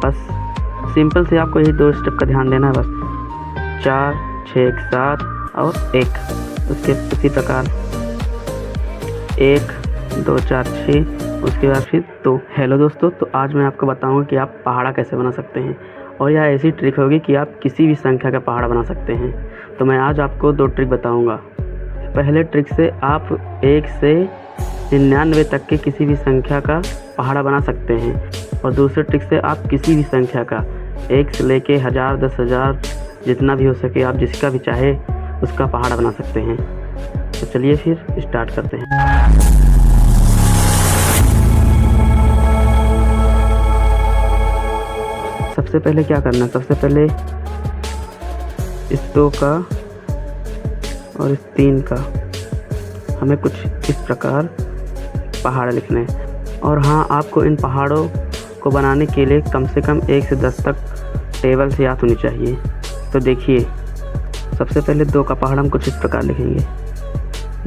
बस सिंपल से आपको यही 2 स्टेप का ध्यान देना है बस। 4 6 1 7 और 1, उसके उसी प्रकार 1 2 4 6, उसके बाद फिर 2। हेलो दोस्तों, तो आज मैं आपको बताऊंगा कि आप पहाड़ा कैसे बना सकते हैं, और यह ऐसी ट्रिक होगी कि आप किसी भी संख्या का पहाड़ा बना सकते हैं। तो मैं आज आपको 2 ट्रिक बताऊंगा। पहले ट्रिक से आप 1 से 99 तक के किसी भी संख्या का पहाड़ा बना सकते हैं, और दूसरे ट्रिक से आप किसी भी संख्या का 1 से लेके 1000 10,000 जितना भी हो सके, आप जिसका भी चाहे उसका पहाड़ा बना सकते हैं। तो चलिए फिर स्टार्ट करते हैं। सबसे पहले क्या करना है, सबसे पहले इस 2 का और इस 3 का हमें कुछ इस प्रकार पहाड़ लिखने हैं। और हाँ, आपको इन पहाड़ों को बनाने के लिए कम से कम 1 से 10 तक टेबल से याद होनी चाहिए। तो देखिए, सबसे पहले 2 का पहाड़ हम कुछ इस प्रकार लिखेंगे।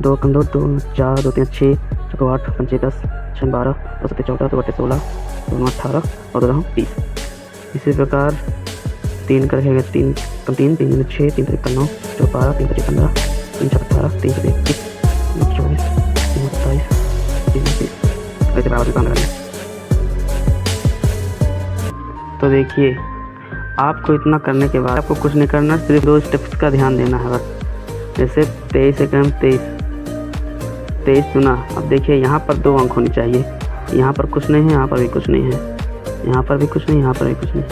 2 कम 2 2 4 2 3 6 4 8 5 10 6 12 2 7 14 2 8 16 2 9 18 और 2 20। इसी प्रकार 3 का रखेंगे। 3 कम 3 3 6 3 3 9 4 12 3 5 15 3 4 18 3 4 21 24 3 27 3 29 ऐसे बराबर काम करेंगे। तो देखिए, आपको इतना करने के बाद आपको कुछ नहीं करना, सिर्फ 2 स्टेप्स का ध्यान देना है बस। जैसे 23 से कम 23 चुना। अब देखिए, यहाँ पर 2 अंक होनी चाहिए। यहाँ पर कुछ नहीं है, यहाँ पर भी कुछ नहीं है, यहाँ पर भी कुछ नहीं, यहाँ पर भी कुछ नहीं,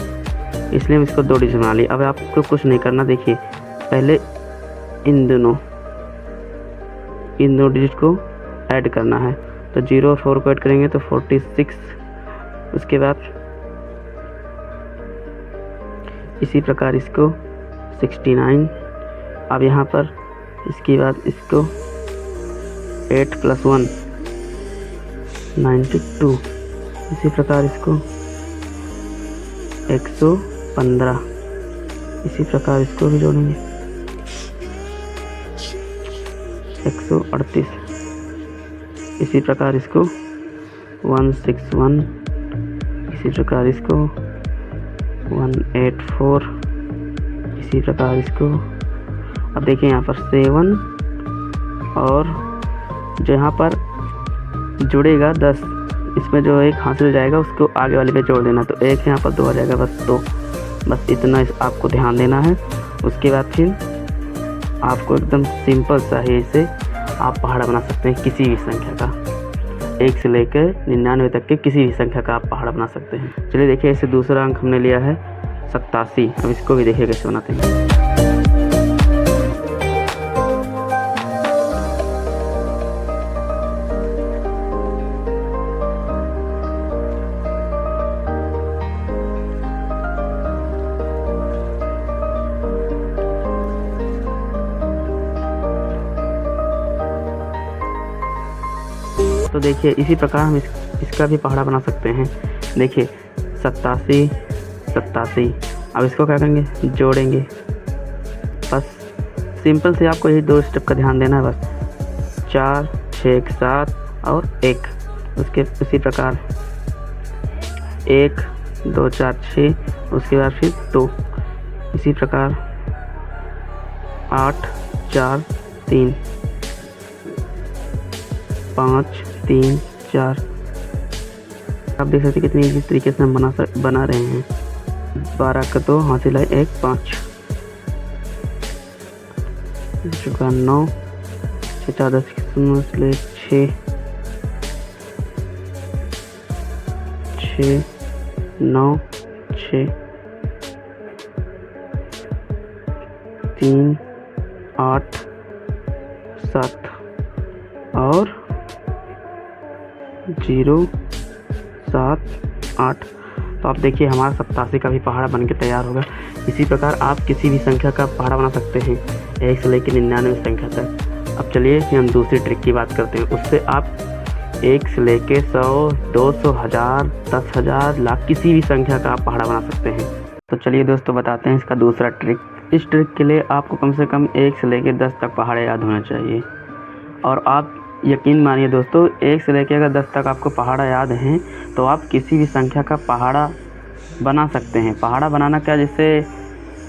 इसलिए हम इसको 2 डिजिट बना लिए। अब आपको कुछ नहीं करना। देखिए, पहले इन दोनों डिजिट को ऐड करना है। तो 0 और 4 को ऐड करेंगे तो 46। उसके बाद इसी प्रकार इसको 69। अब यहाँ पर इसके बाद इसको 8 + 1 92। इसी प्रकार इसको 115। इसी प्रकार इसको भी जोड़ेंगे 138। इसी प्रकार इसको 161। इसी प्रकार इसको 184। इसी प्रकार इसको, अब देखिए यहाँ पर 7 और जो यहाँ पर जुड़ेगा 10, इसमें जो एक हासिल जाएगा उसको आगे वाले पे जोड़ देना। तो 1 यहाँ पर 2 आ जाएगा बस। तो बस इतना आपको ध्यान देना है। उसके बाद फिर आपको एकदम सिंपल सा ही से आप पहाड़ा बना सकते हैं किसी भी संख्या का। 1 से लेकर 99 तक के किसी भी संख्या का आप पहाड़ा बना सकते हैं। चलिए देखिए, इसे दूसरा अंक हमने लिया है 87। अब इसको भी देखिए कैसे बनाते हैं। तो देखिए, इसी प्रकार हम इसका भी पहाड़ा बना सकते हैं। देखिए 87 87। अब इसको क्या करेंगे, जोड़ेंगे। बस सिंपल से आपको यही 2 स्टेप का ध्यान देना है बस। 4 6 1 7 और 1, उसके उसी प्रकार 1 2 4 6, उसके बाद फिर 2। इसी प्रकार 8 4 3 5 3 4। आप देख सकते हैं कितनी इजी तरीके से हम बना रहे हैं। 12 का 2 हासिल है 1 5 चुका 9 6 10 6 6 9 6 3 8 7 और 0 7 8। तो आप देखिए, हमारा 87 का भी पहाड़ा बन के तैयार होगा। इसी प्रकार आप किसी भी संख्या का पहाड़ा बना सकते हैं, 1 से लेकर 99 संख्या तक। अब चलिए फिर हम दूसरी ट्रिक की बात करते हैं। उससे आप 1 से लेकर 100 200 1000 10,000 लाख किसी भी संख्या का आप पहाड़ा बना सकते हैं। तो चलिए दोस्तों, बताते हैं इसका दूसरा ट्रिक। इस ट्रिक के लिए आपको कम से कम 1 से लेकर 10 तक पहाड़े याद होना चाहिए। और आप यकीन मानिए दोस्तों, 1 से लेकर अगर 10 तक आपको पहाड़ा याद हैं तो आप किसी भी संख्या का पहाड़ा बना सकते हैं। पहाड़ा बनाना क्या, जैसे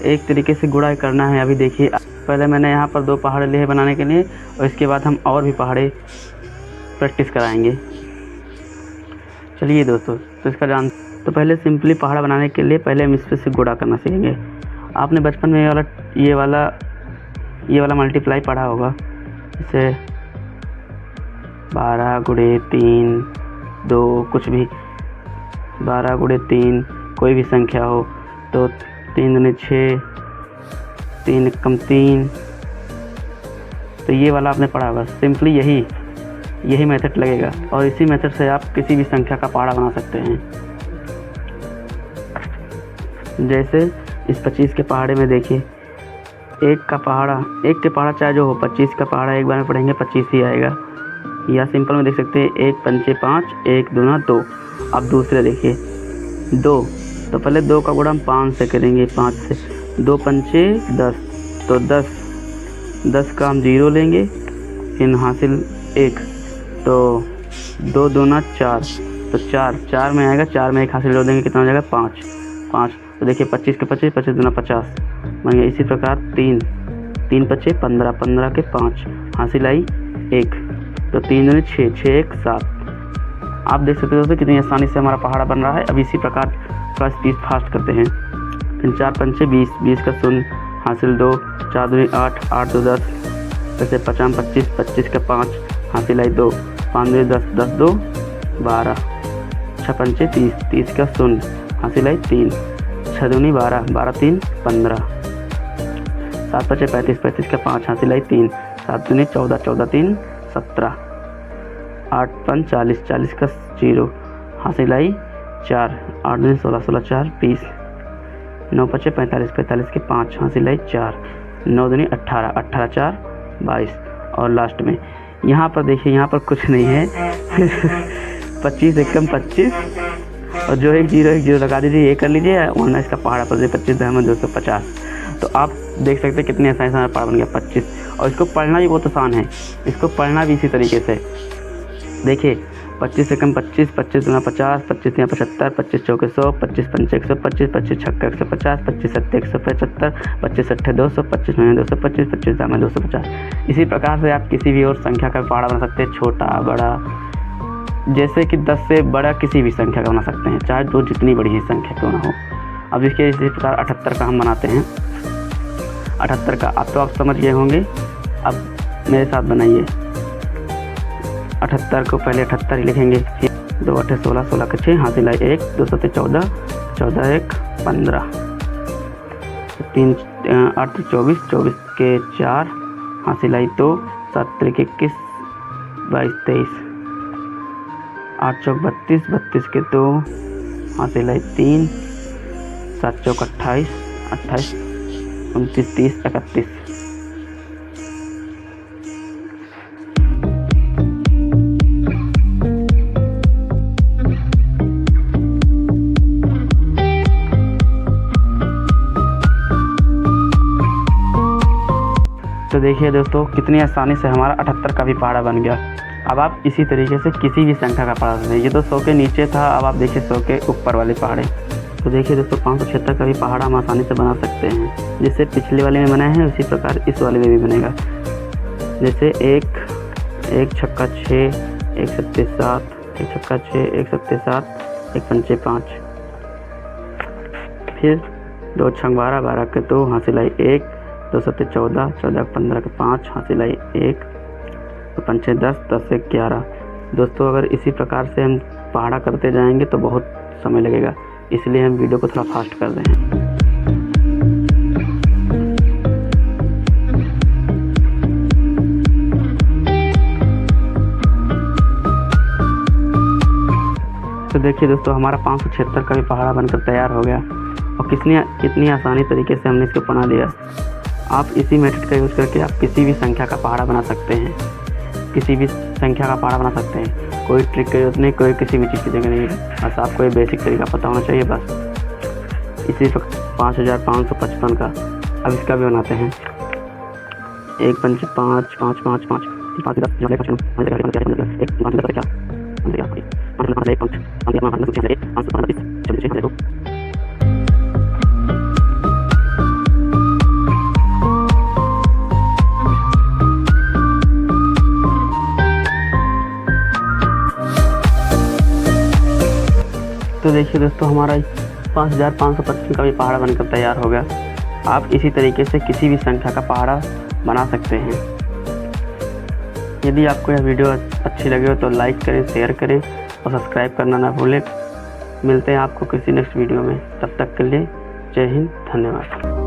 एक तरीके से गुणा करना है। अभी देखिए, पहले मैंने यहाँ पर 2 पहाड़े लिए बनाने के लिए, और इसके बाद हम और भी पहाड़े प्रैक्टिस कराएंगे। चलिए दोस्तों, तो इसका तो पहले सिंपली पहाड़ा बनाने के लिए पहले हम इस पे से गुणा करना सीखेंगे। आपने बचपन में ये वाला मल्टीप्लाई पढ़ा होगा, जैसे 12 गुणे 3 2 कुछ भी, 12 गुणे 3 कोई भी संख्या हो तो 3 दूनी 6, 3 कम 3, तो ये वाला आपने पढ़ा होगा। सिंपली यही मेथड लगेगा, और इसी मेथड से आप किसी भी संख्या का पहाड़ा बना सकते हैं। जैसे इस 25 के पहाड़े में देखिए, एक के पहाड़ा चाहे जो हो, 25 का पहाड़ा एक बार में पढ़ेंगे 25 ही आएगा। या सिंपल में देख सकते हैं, 1 पंचे 5, 1 दूना 2। अब दूसरे देखिए 2, तो पहले 2 का गुणा हम 5 से करेंगे, 5 से 2 पंचे 10, तो 10 का हम 0 लेंगे, फिर हासिल 1, तो 2 दूना 4, तो 4 में आएगा, 4 में 1 हासिल जोड़ देंगे, कितना हो जाएगा 5। तो देखिए 25 के 25, 25 दूना 50 बन गया। इसी प्रकार 3 पचे 15, 15 के 5 हासिल आई 1, तो 3 दूनी 6, 6 1 7। आप देख सकते हो दोस्तों कितनी आसानी से हमारा पहाड़ा बन रहा है। अब इसी प्रकार थोड़ा स्पीड फास्ट करते हैं। फिर 4 पंचे 20, 20 का 0 हासिल 2, 4 दूनी 8, 8 2 10, वैसे 50 25, 25 का 5 हासिल आई 2, 5 दूनी 10, 10 2 12, 6 पंचे 30, 30 का 0 हासिल आई 3, 6 दूनी 12, 12 3 15, 7 पचे 35, 35 का 5 हासिल आई 3, 7 दूनी 14, 14 3 17, 8 5 40, 40 का 0 हासिल आई 4, 8 दूनी 16, 16 4 20, 9 पचे 45, 45 के 5 हासिल आई 4, 9 दूनी 18, 18 4 22। और लास्ट में यहाँ पर देखिए, यहाँ पर कुछ नहीं है 25 एकम 25, और जो एक जीरो लगा दीजिए, ये कर लीजिए, वरना इसका पहाड़ा पर 25 दहम 250। तो आप देख सकते हैं कितनी आसानी से हमारा पहाड़ा बन गया 25। और इसको पढ़ना भी बहुत आसान है, इसको पढ़ना भी इसी तरीके से। देखिए 25 एकम 25, 25 दूना 50, 25 या 75, 25 चौके 100, 25 पंचे 125, 25 छक्का 150, 25 सत्ते 175, 25 अट्ठे 200, 25 नौ 225, 25 दाम 250। इसी प्रकार से आप किसी भी और संख्या का पहाड़ा बना सकते हैं, छोटा बड़ा, जैसे कि 10 से बड़ा किसी भी संख्या का बना सकते हैं, चाहे जो जितनी बड़ी ही संख्या क्यों ना हो। अब इसके इसी प्रकार 78 का हम बनाते हैं। 78 का अब तो आप समझ गए होंगे, अब मेरे साथ बनाइए। 78 को पहले 78 ही लिखेंगे, 2 8 16, 16 के 6 हासिल आई 1, 2 7 14, 14 1 15, 3 8 24, 24 के 4 हासिल आई 2, 7 3 21, 22 23, 8 चौक 32, 32 के 2 हासिल आई 3, 7 चौक 28, 28 29 30 31। तो देखिए दोस्तों कितनी आसानी से हमारा 78 का भी पहाड़ा बन गया। अब आप इसी तरीके से किसी भी संख्या का पहाड़ा बना। ये तो 100 के नीचे था, अब आप देखिए 100 के ऊपर वाले पहाड़े। तो देखिए दोस्तों 576 का भी पहाड़ा हम आसानी से बना सकते हैं। जैसे पिछले वाले में बनाए हैं उसी प्रकार इस वाले में भी बनेगा। जैसे एक छक्का 6, 1 सत्ते 7, 1 छक्का 6, 1 सत्ते 7, 1 पंचे 5, फिर 2 छंग 12, 12 के 2 हासिल आई 1, 2 सत्ते 14, 14 15 के 5 हासिल आई 1, तो पंचे 10, 10 से 11। दोस्तों अगर इसी प्रकार से हम पहाड़ा करते जाएंगे तो बहुत समय लगेगा, इसलिए हम वीडियो को थोड़ा फास्ट कर रहे हैं। तो देखिए दोस्तों हमारा 576 का भी पहाड़ा बनकर तैयार हो गया, और कितनी आसानी तरीके से हमने इसको बना लिया। आप इसी मेथड का यूज़ करके आप किसी भी संख्या का पहाड़ा बना सकते हैं, किसी भी संख्या का पहाड़ा बना सकते हैं। कोई ट्रिक की जरूरत नहीं, कोई किसी भी चीज़ की जगह नहीं, बस आपको ये बेसिक तरीका पता होना चाहिए बस। इसी 5555 का अब इसका भी बनाते हैं। 1 पंच 5 5 5 5 5 10 1 5 10 1 5 10 तो देखिए दोस्तों, हमारा 5525 का भी पहाड़ा बनकर तैयार हो गया। आप इसी तरीके से किसी भी संख्या का पहाड़ा बना सकते हैं। यदि आपको यह वीडियो अच्छी लगे हो तो लाइक करें, शेयर करें और सब्सक्राइब करना ना भूलें। मिलते हैं आपको किसी नेक्स्ट वीडियो में। तब तक के लिए जय हिंद, धन्यवाद।